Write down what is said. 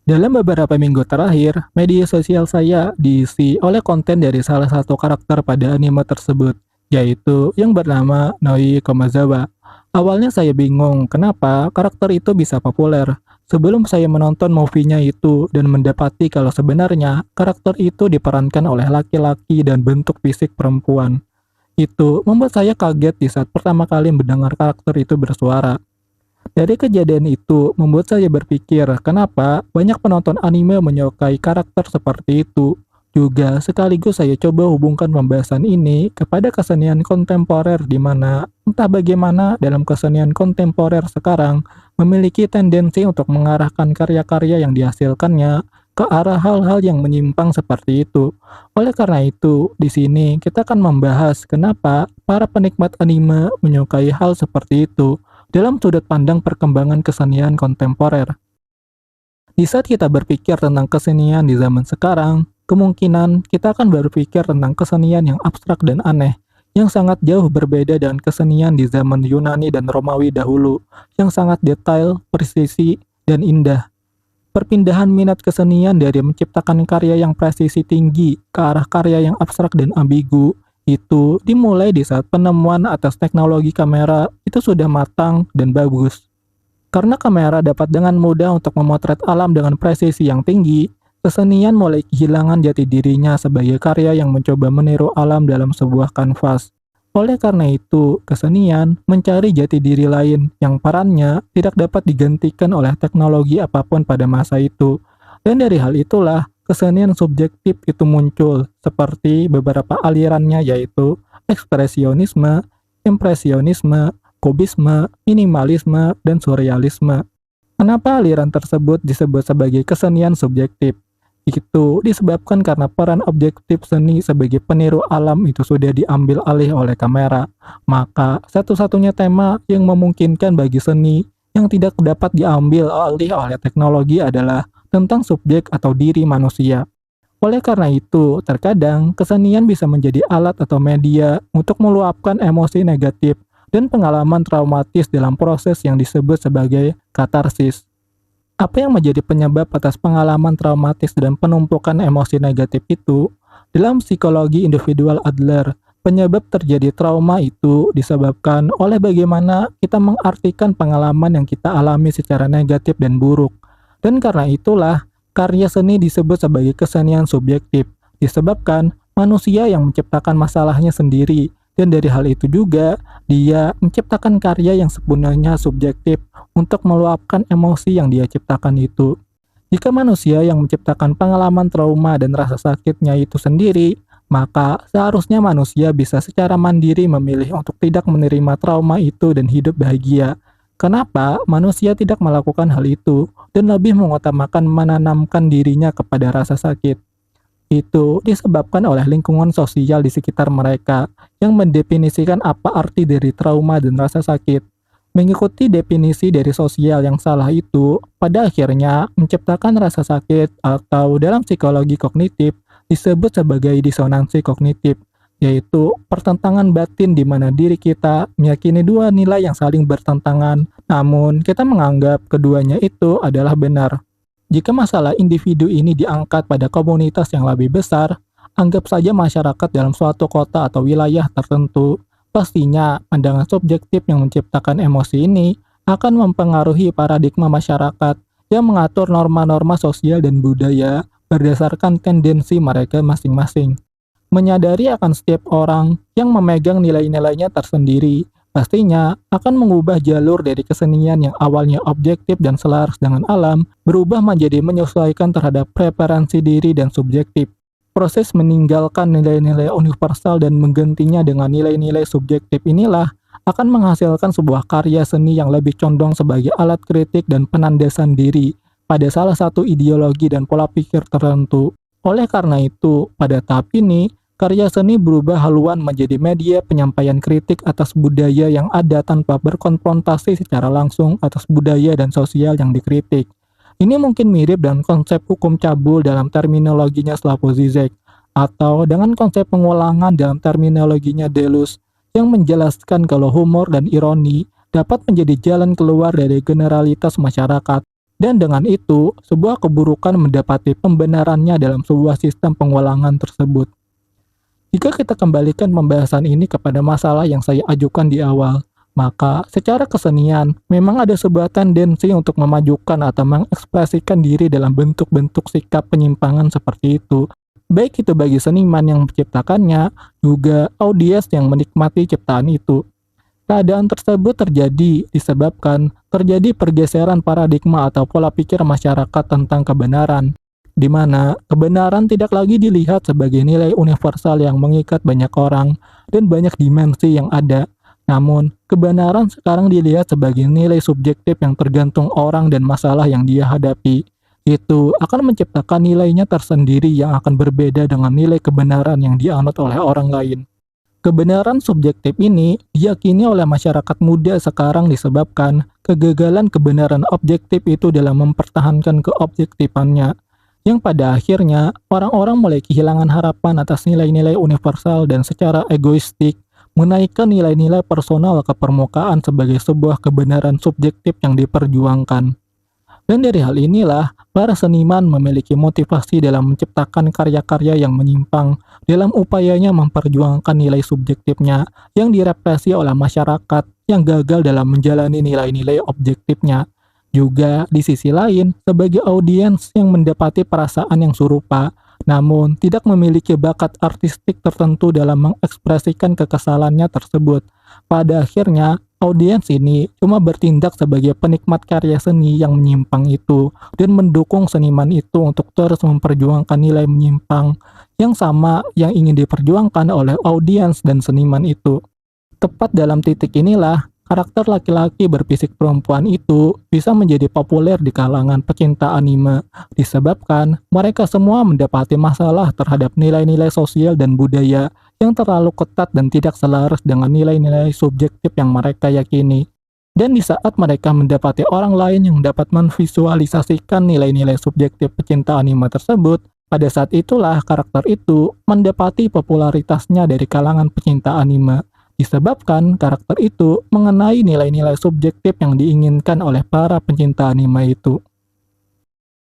Dalam beberapa minggu terakhir, media sosial saya diisi oleh konten dari salah satu karakter pada anime tersebut, yaitu yang bernama Noi Komazawa. Awalnya saya bingung kenapa karakter itu bisa populer. Sebelum saya menonton movie-nya itu dan mendapati kalau sebenarnya karakter itu diperankan oleh laki-laki dan bentuk fisik perempuan. Itu membuat saya kaget di saat pertama kali mendengar karakter itu bersuara. Dari kejadian itu, membuat saya berpikir kenapa banyak penonton anime menyukai karakter seperti itu. Juga sekaligus saya coba hubungkan pembahasan ini kepada kesenian kontemporer di mana entah bagaimana dalam kesenian kontemporer sekarang memiliki tendensi untuk mengarahkan karya-karya yang dihasilkannya ke arah hal-hal yang menyimpang seperti itu. Oleh karena itu, di sini kita akan membahas kenapa para penikmat anime menyukai hal seperti itu dalam sudut pandang perkembangan kesenian kontemporer. Di saat kita berpikir tentang kesenian di zaman sekarang, kemungkinan kita akan berpikir tentang kesenian yang abstrak dan aneh, yang sangat jauh berbeda dengan kesenian di zaman Yunani dan Romawi dahulu, yang sangat detail, presisi, dan indah. Perpindahan minat kesenian dari menciptakan karya yang presisi tinggi ke arah karya yang abstrak dan ambigu itu dimulai di saat penemuan atas teknologi kamera itu sudah matang dan bagus. Karena kamera dapat dengan mudah untuk memotret alam dengan presisi yang tinggi, kesenian mulai kehilangan jati dirinya sebagai karya yang mencoba meniru alam dalam sebuah kanvas. Oleh karena itu, kesenian mencari jati diri lain yang perannya tidak dapat digantikan oleh teknologi apapun pada masa itu. Dan dari hal itulah, kesenian subjektif itu muncul, seperti beberapa alirannya yaitu ekspresionisme, impresionisme, kubisme, minimalisme, dan surrealisme. Kenapa aliran tersebut disebut sebagai kesenian subjektif? Itu disebabkan karena peran objektif seni sebagai peniru alam itu sudah diambil alih oleh kamera. Maka, satu-satunya tema yang memungkinkan bagi seni yang tidak dapat diambil alih oleh teknologi adalah tentang subjek atau diri manusia. Oleh karena itu, terkadang kesenian bisa menjadi alat atau media untuk meluapkan emosi negatif dan pengalaman traumatis dalam proses yang disebut sebagai katarsis. Apa yang menjadi penyebab atas pengalaman traumatis dan penumpukan emosi negatif itu? Dalam psikologi individual Adler, penyebab terjadi trauma itu disebabkan oleh bagaimana kita mengartikan pengalaman yang kita alami secara negatif dan buruk. Dan karena itulah, karya seni disebut sebagai kesenian subjektif, disebabkan manusia yang menciptakan masalahnya sendiri, dan dari hal itu juga, dia menciptakan karya yang sepenuhnya subjektif untuk meluapkan emosi yang dia ciptakan itu. Jika manusia yang menciptakan pengalaman trauma dan rasa sakitnya itu sendiri, maka seharusnya manusia bisa secara mandiri memilih untuk tidak menerima trauma itu dan hidup bahagia. Kenapa manusia tidak melakukan hal itu dan lebih mengutamakan menanamkan dirinya kepada rasa sakit? Itu disebabkan oleh lingkungan sosial di sekitar mereka yang mendefinisikan apa arti dari trauma dan rasa sakit. Mengikuti definisi dari sosial yang salah itu, pada akhirnya menciptakan rasa sakit atau dalam psikologi kognitif disebut sebagai disonansi kognitif, yaitu pertentangan batin di mana diri kita meyakini dua nilai yang saling bertentangan, namun kita menganggap keduanya itu adalah benar. Jika masalah individu ini diangkat pada komunitas yang lebih besar, anggap saja masyarakat dalam suatu kota atau wilayah tertentu, pastinya pandangan subjektif yang menciptakan emosi ini akan mempengaruhi paradigma masyarakat yang mengatur norma-norma sosial dan budaya berdasarkan tendensi mereka masing-masing. Menyadari akan setiap orang yang memegang nilai-nilainya tersendiri, pastinya akan mengubah jalur dari kesenian yang awalnya objektif dan selaras dengan alam, berubah menjadi menyesuaikan terhadap preferensi diri dan subjektif. Proses meninggalkan nilai-nilai universal dan menggantinya dengan nilai-nilai subjektif inilah akan menghasilkan sebuah karya seni yang lebih condong sebagai alat kritik dan penandasan diri pada salah satu ideologi dan pola pikir tertentu. Oleh karena itu, pada tahap ini, karya seni berubah haluan menjadi media penyampaian kritik atas budaya yang ada tanpa berkonfrontasi secara langsung atas budaya dan sosial yang dikritik. Ini mungkin mirip dengan konsep hukum cabul dalam terminologinya Slavoj Žižek, atau dengan konsep pengulangan dalam terminologinya Deleuze, yang menjelaskan kalau humor dan ironi dapat menjadi jalan keluar dari generalitas masyarakat. Dan dengan itu, sebuah keburukan mendapati pembenarannya dalam sebuah sistem pengulangan tersebut. Jika kita kembalikan pembahasan ini kepada masalah yang saya ajukan di awal, maka secara kesenian memang ada sebuah tendensi untuk memajukan atau mengekspresikan diri dalam bentuk-bentuk sikap penyimpangan seperti itu. Baik itu bagi seniman yang menciptakannya, juga audiens yang menikmati ciptaan itu. Keadaan tersebut terjadi disebabkan terjadi pergeseran paradigma atau pola pikir masyarakat tentang kebenaran, di mana kebenaran tidak lagi dilihat sebagai nilai universal yang mengikat banyak orang dan banyak dimensi yang ada. Namun, kebenaran sekarang dilihat sebagai nilai subjektif yang tergantung orang dan masalah yang dia hadapi. Itu akan menciptakan nilainya tersendiri yang akan berbeda dengan nilai kebenaran yang dianut oleh orang lain. Kebenaran subjektif ini diyakini oleh masyarakat muda sekarang disebabkan kegagalan kebenaran objektif itu dalam mempertahankan keobjektifannya, yang pada akhirnya orang-orang mulai kehilangan harapan atas nilai-nilai universal dan secara egoistik menaikkan nilai-nilai personal ke permukaan sebagai sebuah kebenaran subjektif yang diperjuangkan. Dan dari hal inilah, para seniman memiliki motivasi dalam menciptakan karya-karya yang menyimpang dalam upayanya memperjuangkan nilai subjektifnya yang direpresi oleh masyarakat yang gagal dalam menjalani nilai-nilai objektifnya. Juga di sisi lain, sebagai audiens yang mendapati perasaan yang serupa, namun tidak memiliki bakat artistik tertentu dalam mengekspresikan kekesalannya tersebut. Pada akhirnya, audiens ini cuma bertindak sebagai penikmat karya seni yang menyimpang itu dan mendukung seniman itu untuk terus memperjuangkan nilai menyimpang yang sama yang ingin diperjuangkan oleh audiens dan seniman itu. Tepat dalam titik inilah, karakter laki-laki berfisik perempuan itu bisa menjadi populer di kalangan pecinta anime, disebabkan mereka semua mendapati masalah terhadap nilai-nilai sosial dan budaya yang terlalu ketat dan tidak selaras dengan nilai-nilai subjektif yang mereka yakini. Dan di saat mereka mendapati orang lain yang dapat memvisualisasikan nilai-nilai subjektif pecinta anime tersebut, pada saat itulah karakter itu mendapati popularitasnya dari kalangan pecinta anime, disebabkan karakter itu mengenai nilai-nilai subjektif yang diinginkan oleh para pencinta anime itu.